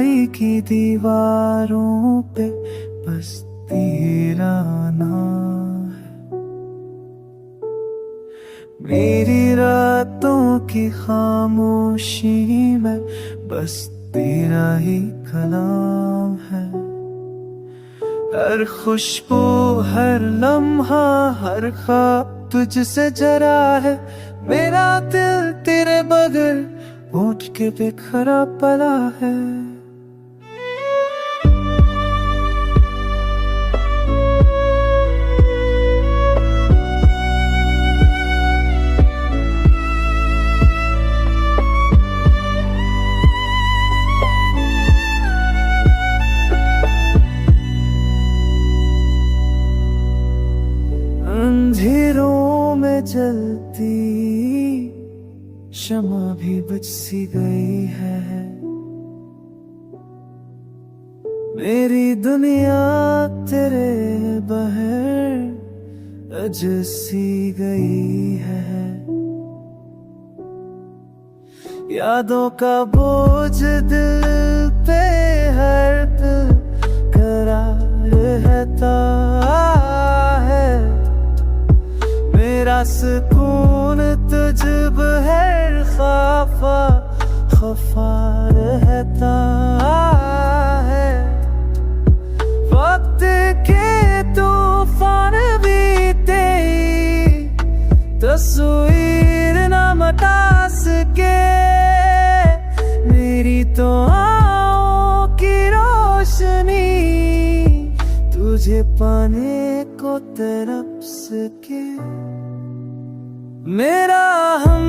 जुदाई की दीवारों पे बस तेरा नाम है। मेरी रातों की खामोशी में बस तेरा ही कलाम है। हर खुशबू, हर लम्हा, हर ख्वाब तुझसे जरा है। मेरा दिल तेरे बगैर उठ के बिखरा पड़ा है। अंधेरों में जलती शमा भी बुझ सी गई है। मेरी दुनिया तेरे बहर अज सी गई है। यादों का बोझ दिल पे हर दिल करार रहता है। मेरा सुकून तुझ बहर खफा खफा रहता है। वक्त के तूफान बीते तस्वीर न मिटा सके। मेरी तो आँखों की रोशनी तुझे पाने को तरफ सके। मेरा हम